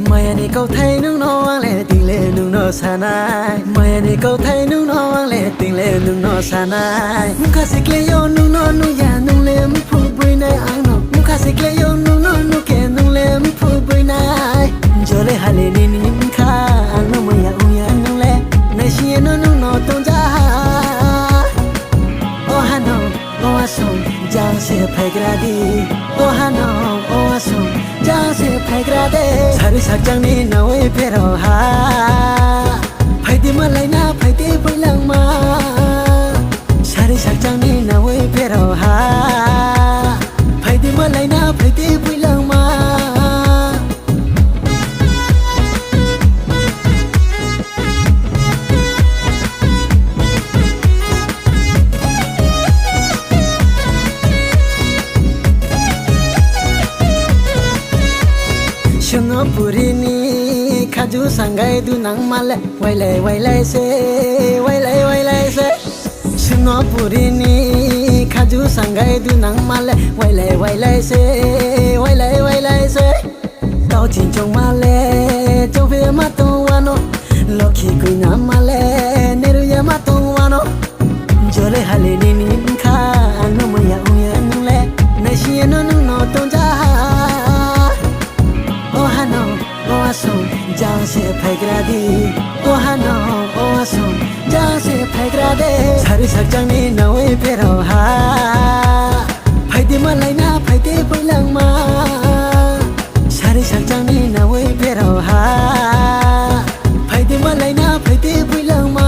Maya ni câu thấy nung nó vang lệ tình lệ nung nó xa nai Maya ni câu thấy nung nó vang lệ tình lệ nung nó xa nai Muka xích lệ yo nung nó nung ya nung lệ mu phu bùi nai ang nó Muka xích lệ yo nung nó nung kè nung lệ mu phu bùi nai Jo lệ hà lệ ni ni muka ang nó maya ung ya nung lệ Nai xie nó nung nó tông cha Oh hano oh asong jang se phai gradi Oh hano oh asong jang se phai gradi Sari sak jang ni na we pero ha Phai di ma lai na phai di bui lang ma Sari sak jang ni na we pero ha Phai di ma lai na phai di bui lang ma Shungo puri ni khaju sangai du nang male wailai se Shungo puri ni khaju sangai du nang male wailai se Tao tin chong male chong ve ma tong wano Lokhi kui na male neru ya ma tong wano Jole hale ni ni kha no mo ya un ya nung le na shi no nung no tong ja Oh hano, oh asong, jang se phai gradi Oh hano, oh asong, jang se phai gradi Sari sak jang ni na we pero ha Phai di ma lai na phai di bui lang ma Sari sak jang ni na we pero ha Phai di ma lai na phai di bui lang ma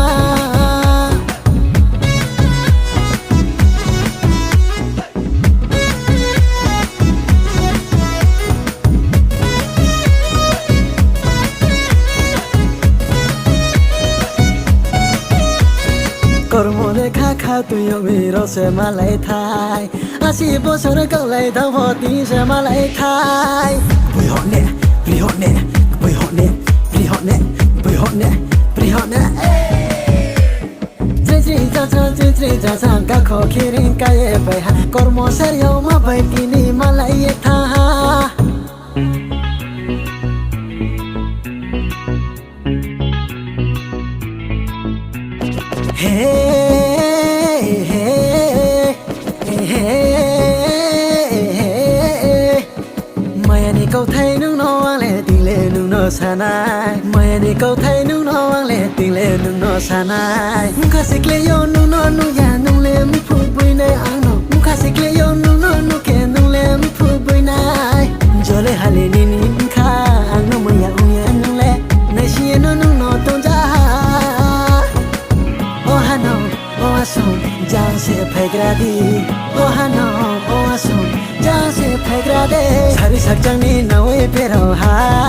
Kormo de kha tu yo mi ro se ma lai thai Asi bo so re kau lai thau pho ti se ma lai thai Bui hot ne bui hot ne bui hot ne bui hot ne bui hot ne bui hot ne Tri cha cha ka kho khirin ka ye bai ha Kormo ser yo ma bai ti ni ma lai ye tha Maya ni câu thấy nung nó vang lệ tình lệ nung nó xa nai Maya ni câu thấy nung nó vang lệ tình lệ nung nó xa nai Muka xích lệ yo nung nó nung ya nung lệ mu phu bùi nai ang nó Muka xích lệ yo nung nó nung kè nung lệ mu phu bùi nai Jo lệ hà lệ ni ni kha ang nó maya ung ya nung lệ Nai xie no nung nó tông cha Oh hano, oh asong, jang se phai gradi Oh hano, oh asong, jang se phai gradi Sari sak jang ni na we pero ha